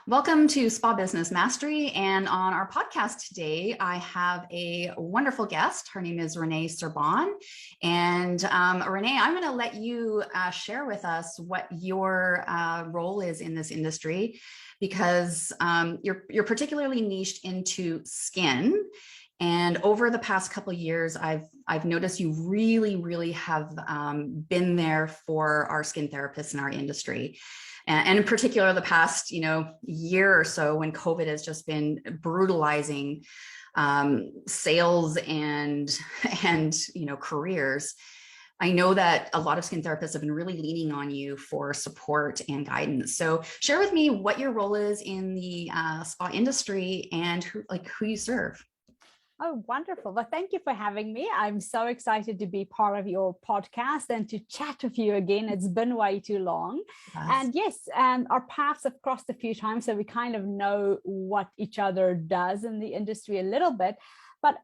Welcome to Spa Business Mastery. And on our podcast today, I have a wonderful guest. Her name is Rene Serbon. And Renee, I'm going to let you share with us what your role is in this industry, because you're particularly niched into skin. And over the past couple of years, I've noticed you really have been there for our skin therapists in our industry. And in particular, the past, year or so, when COVID has just been brutalizing sales and careers. I know that a lot of skin therapists have been really leaning on you for support and guidance. So share with me what your role is in the spa industry and who you serve. Oh, wonderful. Well, thank you for having me. I'm so excited to be part of your podcast and to chat with you again. It's been way too long. Yes. And yes, our paths have crossed a few times, so we kind of know what each other does in the industry a little bit. But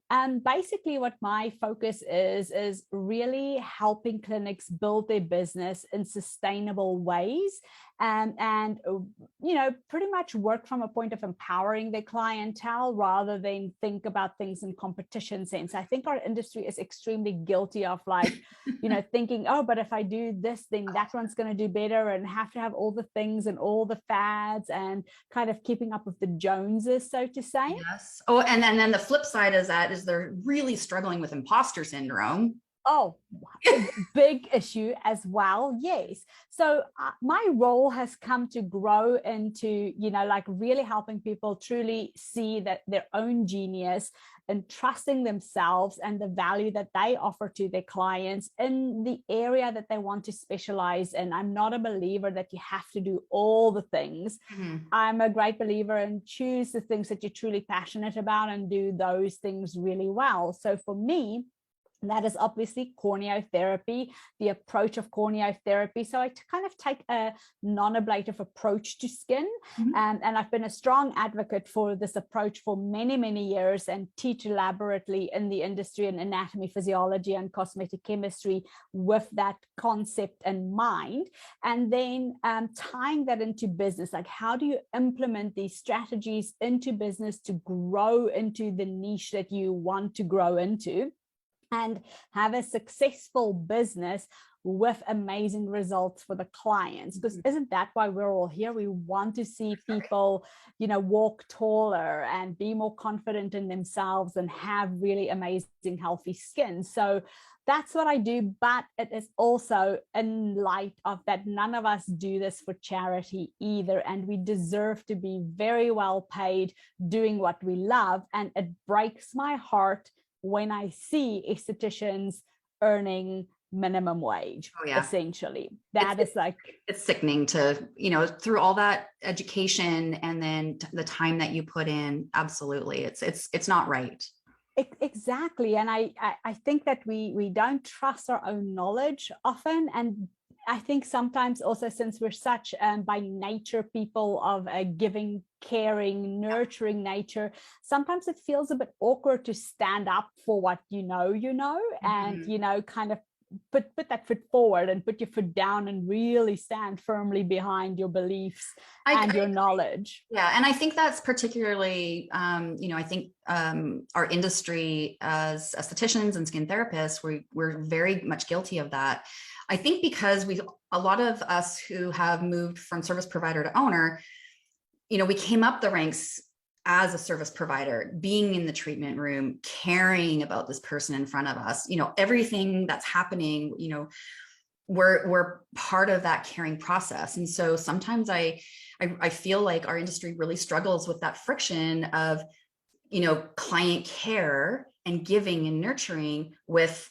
basically what my focus is really helping clinics build their business in sustainable ways and pretty much work from a point of empowering their clientele rather than think about things in competition sense. I think our industry is extremely guilty of thinking, oh, but if I do this thing, that one's going to do better, and have to have all the things and all the fads and kind of keeping up with the Joneses, so to say. Yes. Oh, and then the flip side is they're really struggling with imposter syndrome. Oh, big issue as well. Yes. So my role has come to grow into, really helping people truly see that their own genius and trusting themselves and the value that they offer to their clients in the area that they want to specialize in. I'm not a believer that you have to do all the things. Mm-hmm. I'm a great believer in choose the things that you're truly passionate about and do those things really well. So for me, that is obviously corneotherapy, the approach of corneotherapy. So I kind of take a non-ablative approach to skin. Mm-hmm. And I've been a strong advocate for this approach for many years and teach elaborately in the industry in anatomy, physiology, and cosmetic chemistry with that concept in mind. And then tying that into business, like how do you implement these strategies into business to grow into the niche that you want to grow into and have a successful business with amazing results for the clients? Because isn't that why we're all here? We want to see people, walk taller and be more confident in themselves and have really amazing, healthy skin. So that's what I do. But it is also in light of that none of us do this for charity either. And we deserve to be very well paid doing what we love. And it breaks my heart when I see estheticians earning minimum wage. Oh, yeah. Essentially. It's sickening to, through all that education and then the time that you put in. Absolutely. It's not right. Exactly. And I think that we don't trust our own knowledge often. And I think sometimes also, since we're such by nature people of a giving, caring, nurturing nature, sometimes it feels a bit awkward to stand up for what mm-hmm. and kind of put that foot forward and put your foot down and really stand firmly behind your beliefs and your knowledge. Yeah. And I think that's particularly, I think our industry as estheticians and skin therapists, we're very much guilty of that. I think because a lot of us who have moved from service provider to owner, we came up the ranks as a service provider, being in the treatment room, caring about this person in front of us, everything that's happening, we're part of that caring process. And so sometimes I feel like our industry really struggles with that friction of, client care and giving and nurturing with,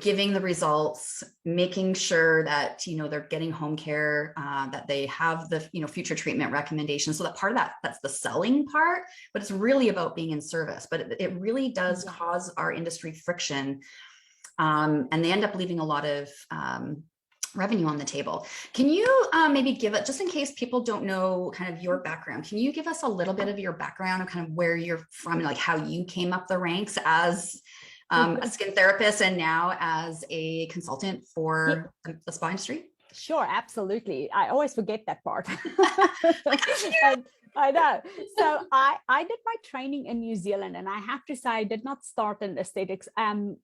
giving the results, making sure that, they're getting home care, that they have the, future treatment recommendations. So that part of that's the selling part, but it's really about being in service. But it really does cause our industry friction. And they end up leaving a lot of revenue on the table. Can you maybe give it, just in case people don't know kind of your background, can you give us a little bit of your background of kind of where you're from, like how you came up the ranks as a skin therapist and now as a consultant for the spa industry? Sure, absolutely. I always forget that part. And I know. So I did my training in New Zealand, and I have to say I did not start in aesthetics.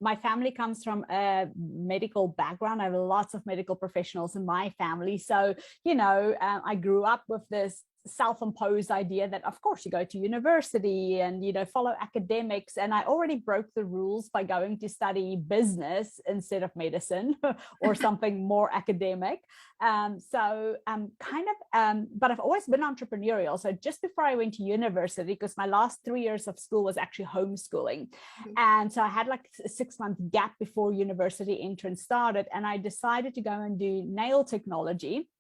My family comes from a medical background. I have lots of medical professionals in my family. So, I grew up with this self-imposed idea that of course you go to university and follow academics, and I already broke the rules by going to study business instead of medicine or something more academic. But I've always been entrepreneurial. So just before I went to university, because my last 3 years of school was actually homeschooling, and so I had like a 6-month gap before university entrance started, and I decided to go and do nail technology,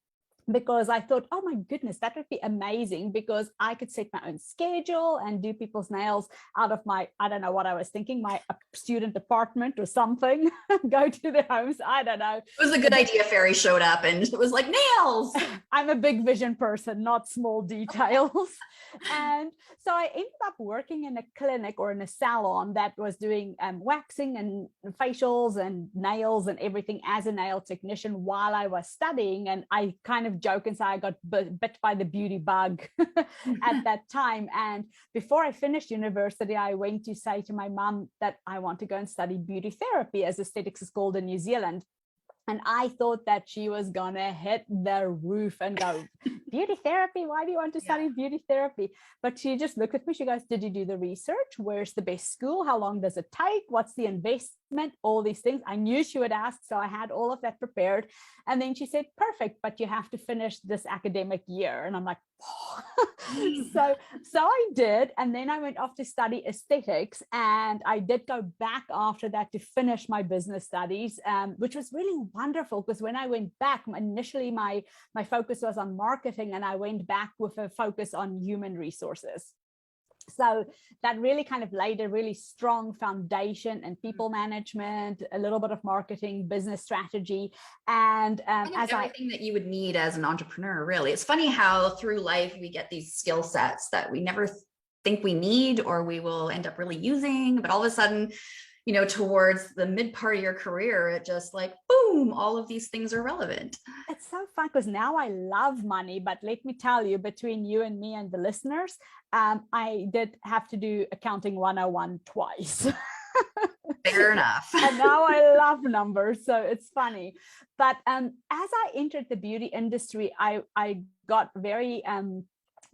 because I thought, oh my goodness, that would be amazing, because I could set my own schedule and do people's nails out of my, I don't know what I was thinking, my student apartment or something, go to their homes. I don't know. It was a good idea. Fairy showed up and it was like nails. I'm a big vision person, not small details. And so I ended up working in a clinic or in a salon that was doing waxing and facials and nails and everything as a nail technician while I was studying. And I kind of joke and say I got bit by the beauty bug at that time. And before I finished university, I went to say to my mom that I want to go and study beauty therapy, as aesthetics is called in New Zealand. And I thought that she was going to hit the roof and go, beauty therapy? Why do you want to study beauty therapy? But she just looked at me. She goes, did you do the research? Where's the best school? How long does it take? What's the investment? All these things. I knew she would ask. So I had all of that prepared. And then she said, perfect, but you have to finish this academic year. And I'm like, oh. So I did. And then I went off to study aesthetics. And I did go back after that to finish my business studies, which was really wonderful, because when I went back, initially my focus was on marketing, and I went back with a focus on human resources. So that really kind of laid a really strong foundation in people management, a little bit of marketing, business strategy, and everything that you would need as an entrepreneur. Really, it's funny how through life we get these skill sets that we never think we need or we will end up really using, but all of a sudden, towards the mid part of your career, it just like, boom, all of these things are relevant. It's so fun, because now I love money, but let me tell you, between you and me and the listeners, I did have to do accounting 101 twice. Fair enough. And now I love numbers, so it's funny. But as I entered the beauty industry, I got very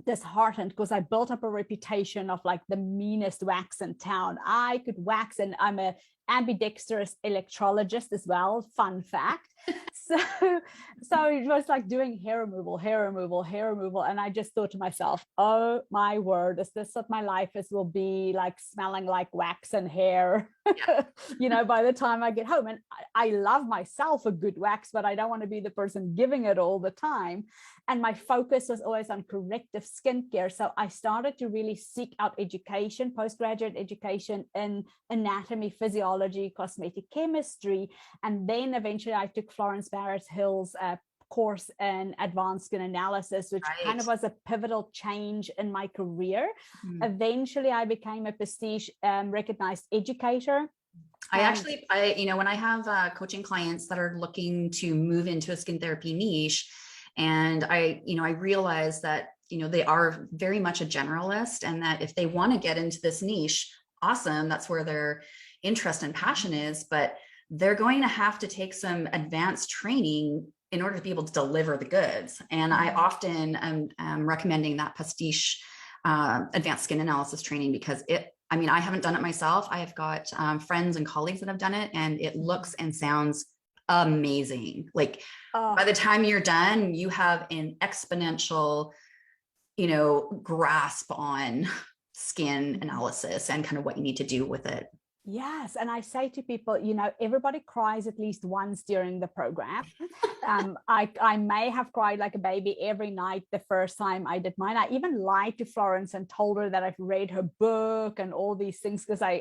disheartened, because I built up a reputation of like the meanest wax in town. I could wax, and I'm a ambidextrous electrologist as well, fun fact. So it was like doing hair removal, and I just thought to myself, oh my word, is this what my life will be like, smelling like wax and hair? By the time I get home. And I love myself a good wax, but I don't want to be the person giving it all the time. And my focus was always on corrective skincare. So I started to really seek out education, postgraduate education in anatomy, physiology, cosmetic chemistry. And then eventually I took Florence Barrett Hill's course in advanced skin analysis, which kind of was a pivotal change in my career. Eventually I became a prestige recognized educator. When I have coaching clients that are looking to move into a skin therapy niche, and I realize that, they are very much a generalist, and that if they want to get into this niche, awesome, that's where their interest and passion is, but they're going to have to take some advanced training in order to be able to deliver the goods. And I often am recommending that pastiche advanced skin analysis training, because I haven't done it myself. I have got friends and colleagues that have done it, and it looks and sounds amazing. Like by the time you're done, you have an exponential, grasp on skin analysis and kind of what you need to do with it. Yes. And I say to people, everybody cries at least once during the program. I may have cried like a baby every night the first time I did mine. I even lied to Florence and told her that I've read her book and all these things, because I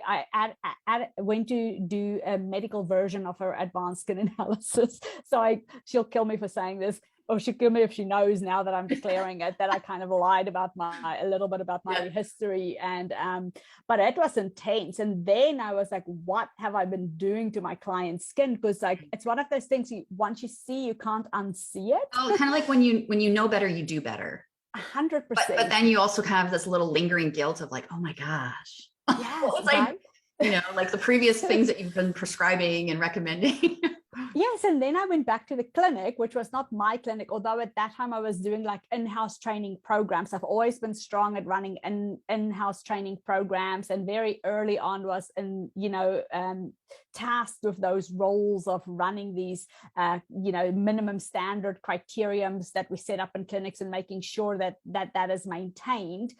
went to do a medical version of her advanced skin analysis. So she'll kill me for saying this. or she kill me if she knows now that I'm declaring it, that I kind of lied about a little bit about my history. And but it was intense. And then I was like, what have I been doing to my client's skin? Because like it's one of those things once you see, you can't unsee it. Oh, kind of like when you know better, you do better. 100%. But then you also kind of have this little lingering guilt of like, oh my gosh. Yes, it's like, like the previous things that you've been prescribing and recommending. Yes, and then I went back to the clinic, which was not my clinic, although at that time I was doing like in-house training programs. I've always been strong at running in-house training programs, and very early on was tasked with those roles of running these minimum standard criteriums that we set up in clinics and making sure that is maintained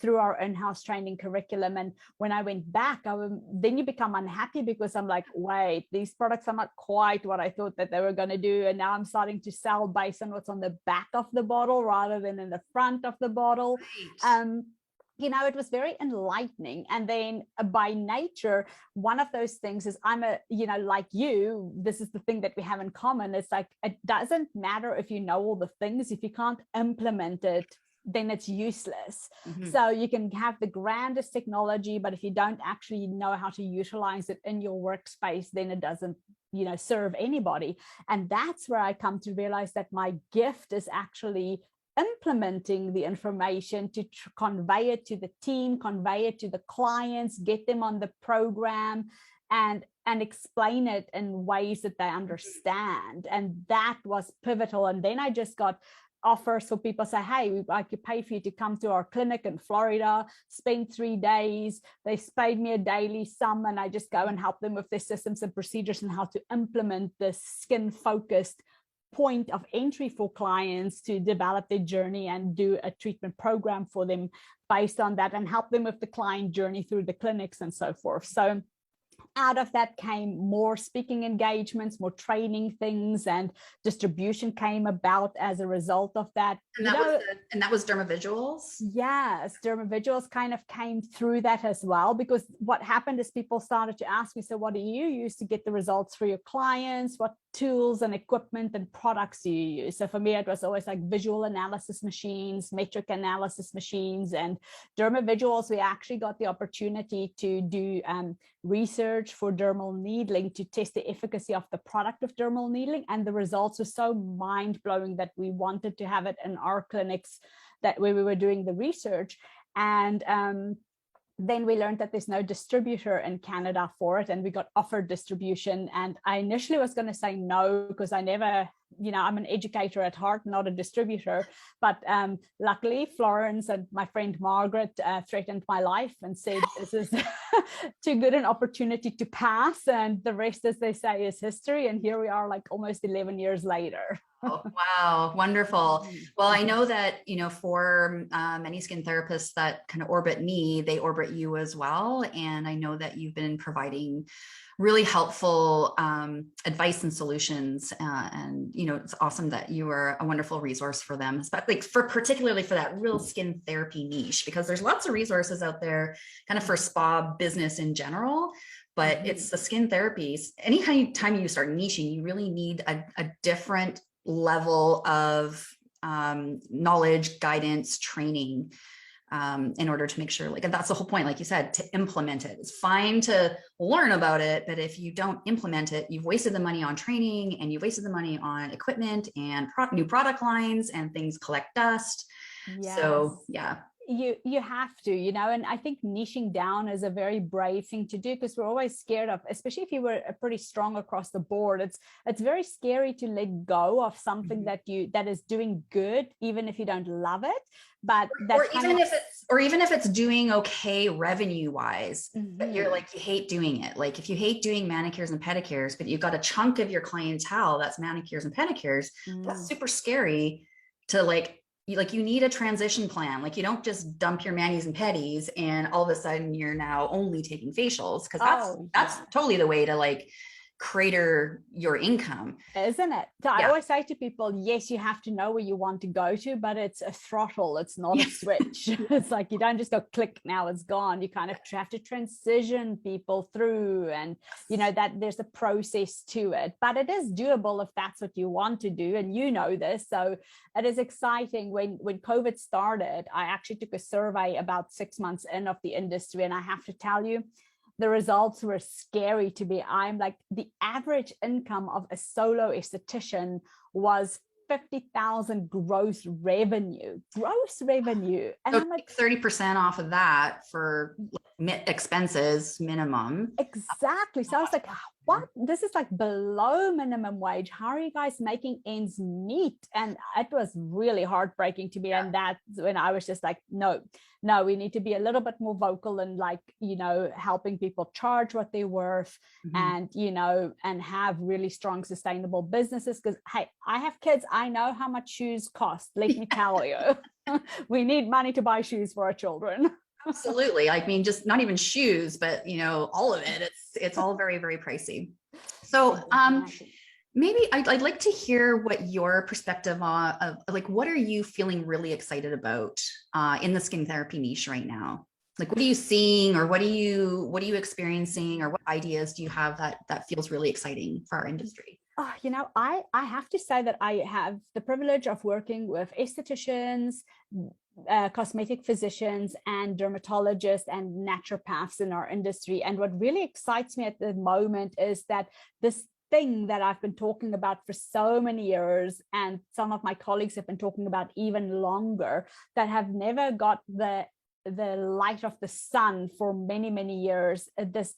through our in-house training curriculum. And when I went back, then you become unhappy because I'm like, wait, these products are not quite what I thought that they were going to do, and now I'm starting to sell based on what's on the back of the bottle rather than in the front of the bottle. Right. It was very enlightening. And then by nature, one of those things is I'm like you, this is the thing that we have in common. It's like, it doesn't matter if you know all the things, if you can't implement it, then it's useless. Mm-hmm. So you can have the grandest technology, but if you don't actually know how to utilize it in your workspace, then it doesn't serve anybody. And that's where I come to realize that my gift is actually implementing the information to convey it to the team, convey it to the clients, get them on the program, and explain it in ways that they understand. And that was pivotal. And then I just got offers. So people say, hey, I could pay for you to come to our clinic in Florida, spend 3 days. They paid me a daily sum, and I just go and help them with their systems and procedures and how to implement this skin-focused point of entry for clients to develop their journey and do a treatment program for them based on that, and help them with the client journey through the clinics and so forth. So out of that came more speaking engagements, more training things, and distribution came about as a result of that. And that was Dermavisuals? Yes, Dermavisuals kind of came through that as well, because what happened is people started to ask me, so what do you use to get the results for your clients? What tools and equipment and products do you use? So for me, it was always like visual analysis machines, metric analysis machines, and Dermavisuals. We actually got the opportunity to do research for dermal needling to test the efficacy of the product of dermal needling, and the results were so mind-blowing that we wanted to have it in our clinics that where we were doing the research. And then we learned that there's no distributor in Canada for it, and we got offered distribution. And I initially was going to say no, because I never, I'm an educator at heart, not a distributor. But luckily, Florence and my friend Margaret threatened my life and said, this is too good an opportunity to pass. And the rest, as they say, is history. And here we are, like almost 11 years later. Oh, wow. Wonderful. Well, I know that, for many skin therapists that kind of orbit me, they orbit you as well. And I know that you've been providing really helpful advice and solutions. And, it's awesome that you are a wonderful resource for them, especially particularly for that real skin therapy niche, because there's lots of resources out there kind of for spa business in general. But it's the skin therapies. Anytime you start niching, you really need a different level of knowledge, guidance, training in order to make sure, and that's the whole point, like you said, to implement it. It's fine to learn about it, but if you don't implement it, you've wasted the money on training, and you've wasted the money on equipment and new product lines, and things collect dust. Yes. So yeah. You have to, and I think niching down is a very brave thing to do, because we're always scared of, especially if you were pretty strong across the board, it's very scary to let go of something that is doing good, even if you don't love it. But even if it's doing okay revenue wise, but you're like, you hate doing it. Like if you hate doing manicures and pedicures, but you've got a chunk of your clientele that's manicures and pedicures, that's super scary to you need a transition plan. You don't just dump your manis and pedis and all of a sudden you're now only taking facials, because that's totally the way to crater your income. Isn't it? So I Yeah. always say to people, yes, you have to know where you want to go to, but it's a throttle. It's not a switch. It's like you don't just go click, now it's gone. You kind of have to transition people through, and you know that there's a process to it, but it is doable if that's what you want to do, and you know this. So it is exciting. When COVID started, I actually took a survey about 6 months in of the industry, and I have to tell you, the results were scary to me. I'm like, the average income of a solo esthetician was 50,000 gross revenue. And So I'm like, 30% off of that for expenses minimum. exactly. So I was like, what? This is like below minimum wage. How are you guys making ends meet? And it was really heartbreaking to me. Yeah. And that's when I was just like, no, we need to be a little bit more vocal and like, you know, helping people charge what they're worth, and, you know, and have really strong, sustainable businesses. Because, hey, I have kids. I know how much shoes cost. Let me tell you, we need money to buy shoes for our children. Absolutely. I mean, just not even shoes, but you know, all of it. It's all very, very pricey. So maybe I'd like to hear what your perspective of like, what are you feeling really excited about in the skin therapy niche right now? Like, what are you seeing, or what are you experiencing, or what ideas do you have that feels really exciting for our industry? Oh, you know, I have to say that I have the privilege of working with estheticians, cosmetic physicians, and dermatologists and naturopaths in our industry. And what really excites me at the moment is that this thing that I've been talking about for so many years, and some of my colleagues have been talking about even longer, that have never got the light of the sun for many, many years. This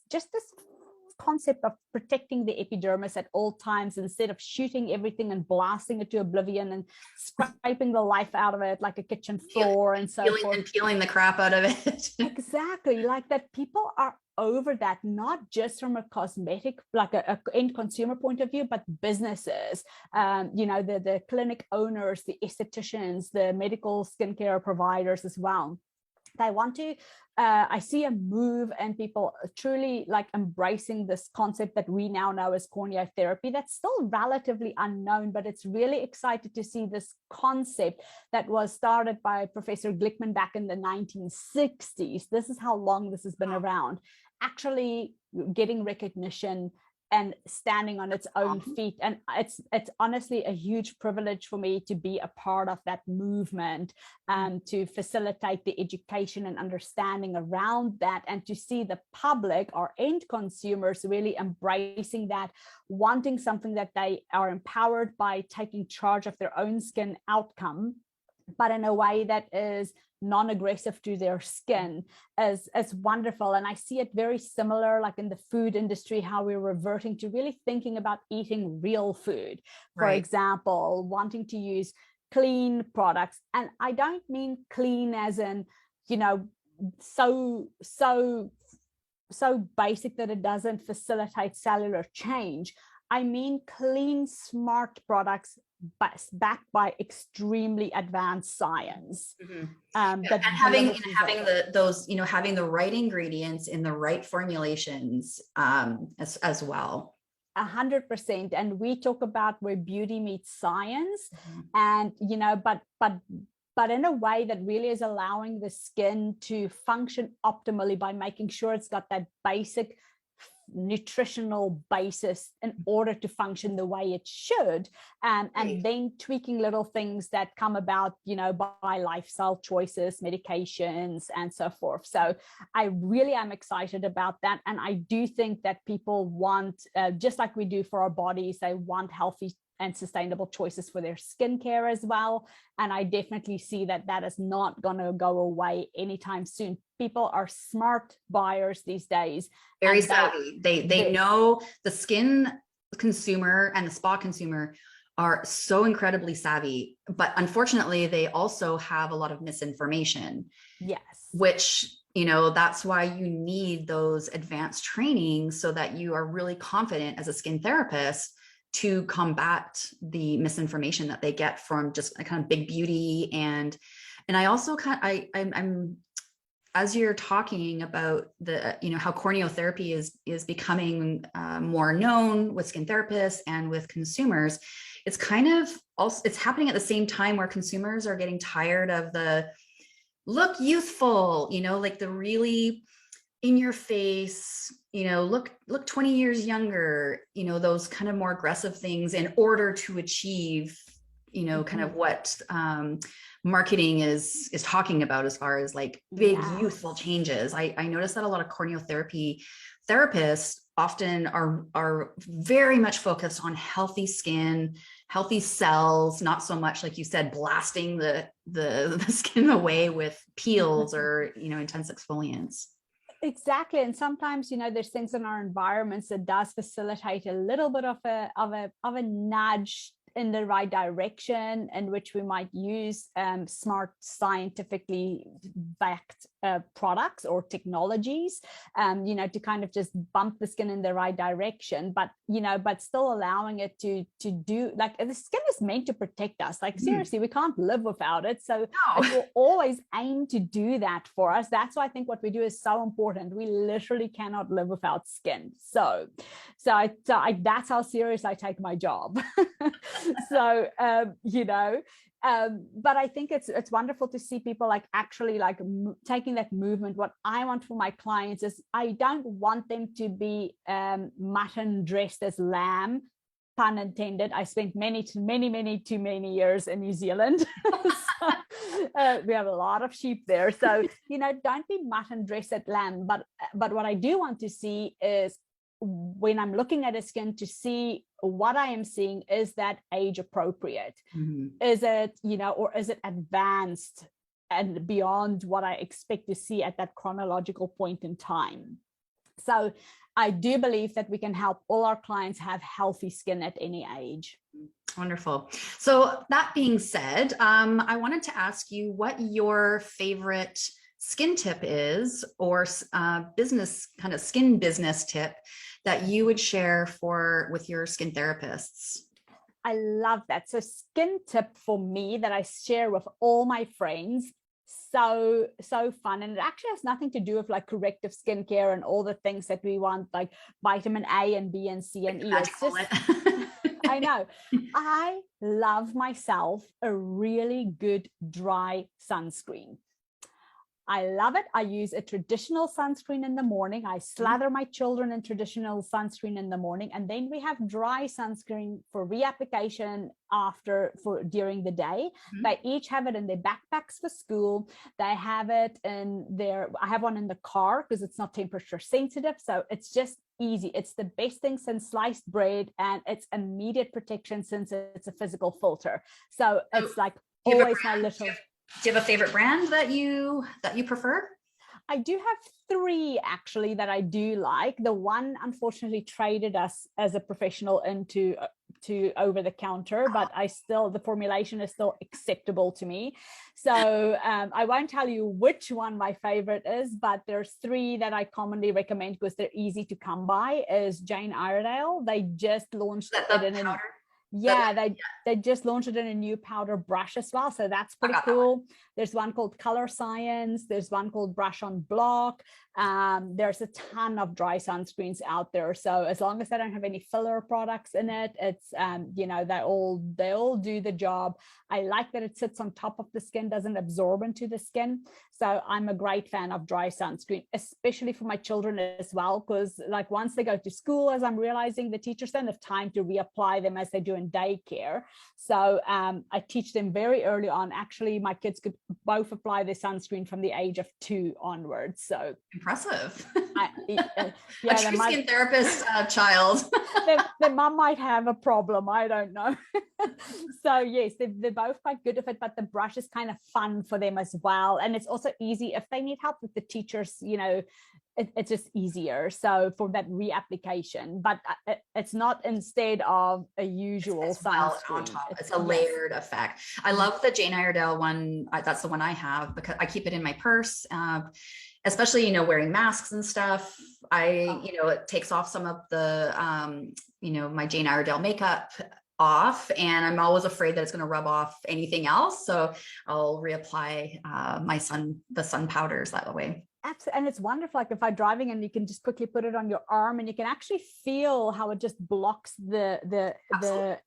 concept of protecting the epidermis at all times, instead of shooting everything and blasting it to oblivion and scraping the life out of it like a kitchen floor and so forth. And peeling the crap out of it. Exactly. Like that, people are over that, not just from a cosmetic, like a end consumer point of view, but businesses, you know, the clinic owners, the estheticians, the medical skincare providers as well. They want to, I see a move and people truly like embracing this concept that we now know as corneotherapy. That's still relatively unknown, but it's really excited to see this concept that was started by Professor Glickman back in the 1960s. This is how long this has been around, actually getting recognition and standing on its own feet. And it's honestly a huge privilege for me to be a part of that movement, to facilitate the education and understanding around that, and to see the public, our end consumers, really embracing that, wanting something that they are empowered by, taking charge of their own skin outcome, but in a way that is non-aggressive to their skin, as wonderful. And I see it very similar like in the food industry, how we're reverting to really thinking about eating real food, for example, wanting to use clean products. And I don't mean clean as in, you know, so basic that it doesn't facilitate cellular change. I mean clean, smart products backed by extremely advanced science. That having those, you know, having the right ingredients in the right formulations as well. 100%. And we talk about where beauty meets science, and you know, but in a way that really is allowing the skin to function optimally by making sure it's got that basic nutritional basis in order to function the way it should, and then tweaking little things that come about, you know, by lifestyle choices, medications, and so forth. So I really am excited about that, and I do think that people want, just like we do for our bodies, they want healthy and sustainable choices for their skincare as well. And I definitely see that that is not going to go away anytime soon. People are smart buyers these days. Very savvy. They know the skin consumer and the spa consumer are so incredibly savvy, but unfortunately they also have a lot of misinformation. Yes. Which, you know, that's why you need those advanced trainings, so that you are really confident as a skin therapist to combat the misinformation that they get from just a kind of big beauty. And I also I as you're talking about the, how corneotherapy is becoming more known with skin therapists and with consumers, it's kind of also, it's happening at the same time where consumers are getting tired of the look youthful, like the really in your face, look 20 years younger, those kind of more aggressive things in order to achieve, kind of what marketing is talking about as far as like big youthful changes. I noticed that a lot of corneotherapy therapists often are very much focused on healthy skin, healthy cells, not so much, like you said, blasting the skin away with peels or, intense exfoliants. Exactly. And sometimes, there's things in our environments that does facilitate a little bit of a nudge in the right direction, in which we might use smart, scientifically backed products or technologies, to kind of just bump the skin in the right direction, but still allowing it to do, like, the skin is meant to protect us. Like, seriously, we can't live without it. So it will always aim to do that for us. That's why I think what we do is so important. We literally cannot live without skin. So that's how serious I take my job. So, but I think it's wonderful to see people like actually like taking that movement. What I want for my clients is, I don't want them to be mutton dressed as lamb, pun intended. I spent many too many years in New Zealand. So, we have a lot of sheep there. So, don't be mutton dressed as lamb. But what I do want to see is, when I'm looking at a skin, to see what I am seeing, is that age appropriate? Is it, or is it advanced and beyond what I expect to see at that chronological point in time? So I do believe that we can help all our clients have healthy skin at any age. Wonderful. So that being said, I wanted to ask you what your favorite skin tip is, or business kind of skin business tip that you would share with your skin therapists. I love that. So skin tip for me that I share with all my friends, so fun, and it actually has nothing to do with like corrective skincare and all the things that we want, like vitamin A and B and C and E. It's just, I know. I love myself a really good dry sunscreen. I love it. I use a traditional sunscreen in the morning. I slather my children in traditional sunscreen in the morning, and then we have dry sunscreen for reapplication during the day. They each have it in their backpacks for school. They have it I have one in the car because it's not temperature sensitive. So it's just easy. It's the best thing since sliced bread, and it's immediate protection since it's a physical filter. So it's like always my little... Do you have a favorite brand that you prefer? I do have 3 actually that I do like. The one unfortunately traded us as a professional into to over the counter, but the formulation is still acceptable to me. So I won't tell you which one my favorite is, but there's 3 that I commonly recommend because they're easy to come by. Is Jane Iredale. They just launched it in powder. They just launched it in a new powder brush as well, so that's pretty cool. There's one called Color Science. There's one called Brush on Block. There's a ton of dry sunscreens out there, so as long as they don't have any filler products in it, it's they all do the job. I like that it sits on top of the skin, doesn't absorb into the skin. So I'm a great fan of dry sunscreen, especially for my children as well, because like once they go to school, as I'm realizing, the teachers don't have time to reapply them as they do in daycare. So I teach them very early on. Actually, my kids could both apply the sunscreen from the age of 2 onwards. So impressive. A true skin therapist child. their mom might have a problem. I don't know. So yes, they're both quite good at it, but the brush is kind of fun for them as well. And it's also easy if they need help with the teachers, it's just easier. So for that reapplication, but it's not instead of a usual sunscreen. On top. It's a layered effect. I love the Jane Iredale one. That's the one I have because I keep it in my purse, especially, wearing masks and stuff. It takes off some of the, my Jane Iredale makeup off, and I'm always afraid that it's going to rub off anything else. So I'll reapply the sun powders that way. Absolutely. And it's wonderful. Like if I'm driving and you can just quickly put it on your arm and you can actually feel how it just blocks the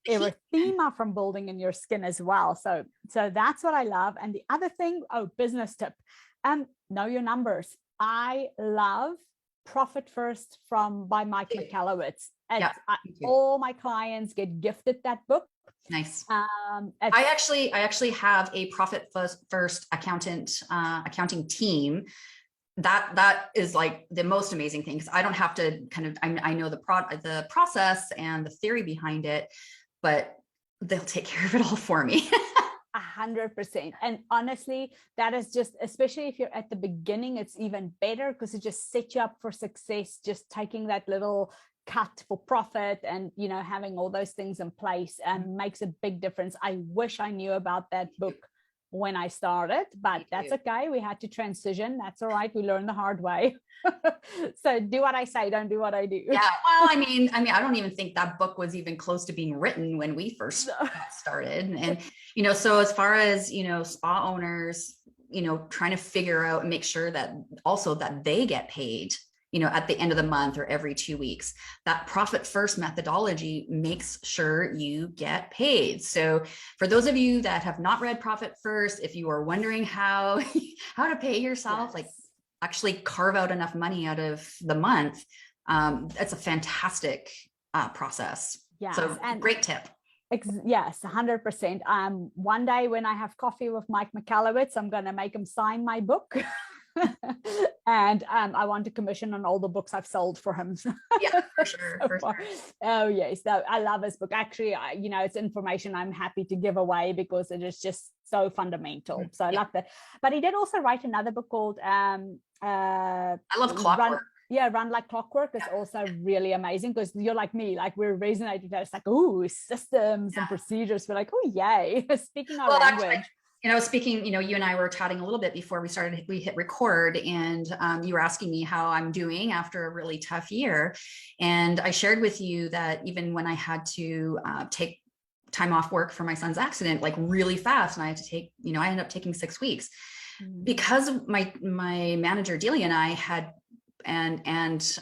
erythema from building in your skin as well. So that's what I love. And the other thing, business tip, know your numbers. I love Profit First by Mike Michalowicz. All my clients get gifted that book. Nice. I actually have a Profit First accounting team. That is like the most amazing thing, because I don't have to I know the process and the theory behind it, but they'll take care of it all for me. 100%. And honestly, that is just, especially if you're at the beginning, it's even better because it just sets you up for success, just taking that little cut for profit and, you know, having all those things in place and makes a big difference. I wish I knew about that book when I started, but that's okay. We had to transition. That's all right. We learned the hard way. So do what I say, don't do what I do. Yeah. Well, I mean, I don't even think that book was even close to being written when we first got started. And, you know, so as far as, you know, spa owners, you know, trying to figure out and make sure that also that they get paid, you know, at the end of the month or every 2 weeks, that Profit First methodology makes sure you get paid. So for those of you that have not read Profit First, if you are wondering how to pay yourself, like actually carve out enough money out of the month, that's a fantastic process. Yeah. So great tip. Yes, 100%. One day when I have coffee with Mike Michalowicz, I'm going to make him sign my book. And I want to commission on all the books I've sold for him. Yeah, for sure. Oh yes, no, I love his book. Actually, you know, it's information I'm happy to give away because it is just so fundamental. So I love that. But he did also write another book called I love Clockwork. Run Like Clockwork is also really amazing because you're like me, like we're resonating that it's like, oh, systems and procedures. We're like, oh yay, speaking our language. Actually, you know, speaking, you know, you and I were chatting a little bit before we hit record, and you were asking me how I'm doing after a really tough year. And I shared with you that even when I had to take time off work for my son's accident, like really fast, and I had to take, you know, I ended up taking 6 weeks because my manager, Delia, and I had, and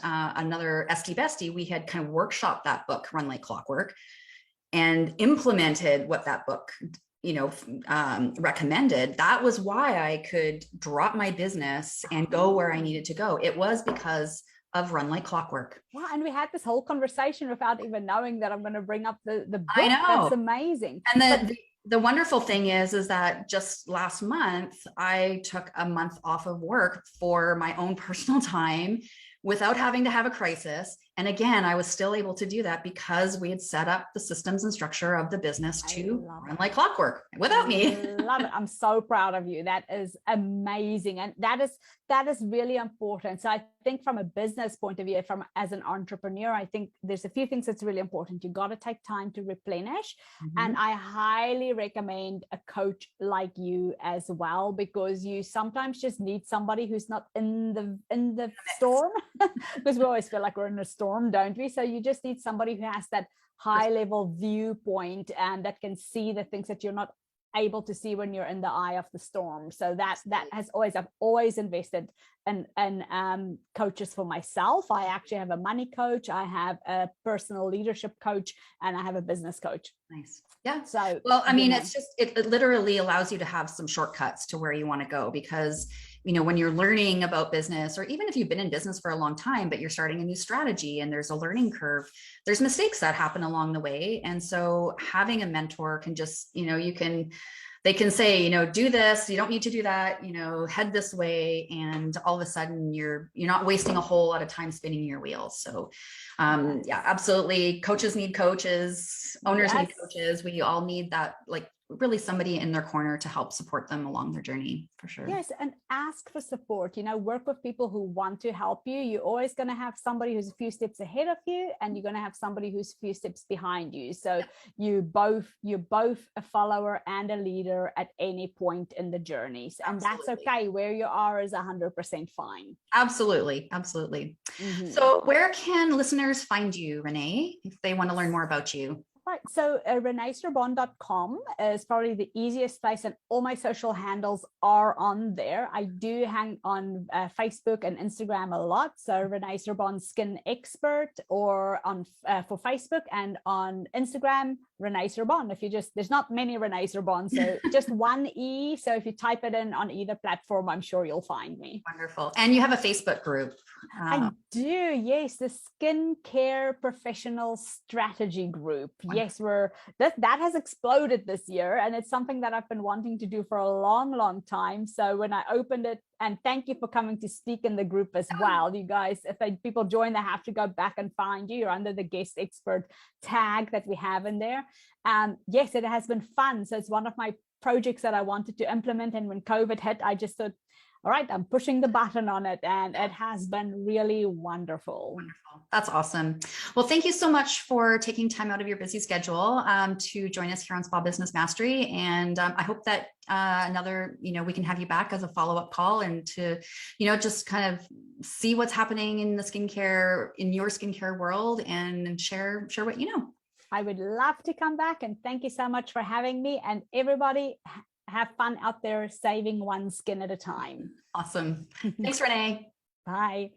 another SD bestie, we had kind of workshopped that book, Run Like Clockwork, and implemented what that book, you know, recommended. That was why I could drop my business and go where I needed to go. It was because of Run Like Clockwork. Wow. And we had this whole conversation without even knowing that I'm going to bring up the book. I know. That's amazing. And the wonderful thing is that just last month, I took a month off of work for my own personal time without having to have a crisis. And again, I was still able to do that because we had set up the systems and structure of the business to run like clockwork without me. Love it. I'm so proud of you. That is amazing. And that is really important. So I think from a business point of view, as an entrepreneur, I think there's a few things that's really important. You got to take time to replenish. And I highly recommend a coach like you as well, because you sometimes just need somebody who's not in the storm, because we always feel like we're in a storm, don't we? So you just need somebody who has that high level viewpoint and that can see the things that you're not able to see when you're in the eye of the storm. So I've always invested in coaches for myself. I actually have a money coach, I have a personal leadership coach, and I have a business coach. Nice. Yeah. So, well, I mean, it's just, it literally allows you to have some shortcuts to where you want to go, because, you know, when you're learning about business, or even if you've been in business for a long time, but you're starting a new strategy and there's a learning curve, there's mistakes that happen along the way. And so having a mentor can just, you know, they can say, you know, do this, you don't need to do that, you know, head this way. And all of a sudden you're not wasting a whole lot of time spinning your wheels. So yeah, absolutely. Coaches need coaches, owners need coaches. We all need that, like, really somebody in their corner to help support them along their journey, for sure. Yes, and ask for support. You know, work with people who want to help you. You're always going to have somebody who's a few steps ahead of you, and you're going to have somebody who's a few steps behind you. So you're both a follower and a leader at any point in the journeys, and that's okay. Where you are is 100% fine. Absolutely, absolutely. So where can listeners find you, Renee, if they want to learn more about you? Right. So reneserbon.com is probably the easiest place, and all my social handles are on there. I do hang on Facebook and Instagram a lot. So Rene Serbon Skin Expert, or on for Facebook, and on Instagram, Rene Serbon. If you just, there's not many Rene Serbon, so just one E. So if you type it in on either platform, I'm sure you'll find me. Wonderful. And you have a Facebook group. I do, yes, the Skincare Professional Strategy Group. Wonderful. Yes, that has exploded this year, and it's something that I've been wanting to do for a long time. So when I opened it, and thank you for coming to speak in the group as well, you guys. If people join, they have to go back and find you. You're under the guest expert tag that we have in there. Yes, it has been fun. So it's one of my projects that I wanted to implement, and when COVID hit, I just thought, all right, I'm pushing the button on it, and it has been really wonderful. Wonderful. That's awesome. Well, thank you so much for taking time out of your busy schedule to join us here on Spa Business Mastery. And I hope that we can have you back as a follow-up call, and to, just kind of see what's happening in your skincare world, and share what you know. I would love to come back, and thank you so much for having me. And everybody, have fun out there saving one skin at a time. Awesome. Thanks, Renee. Bye.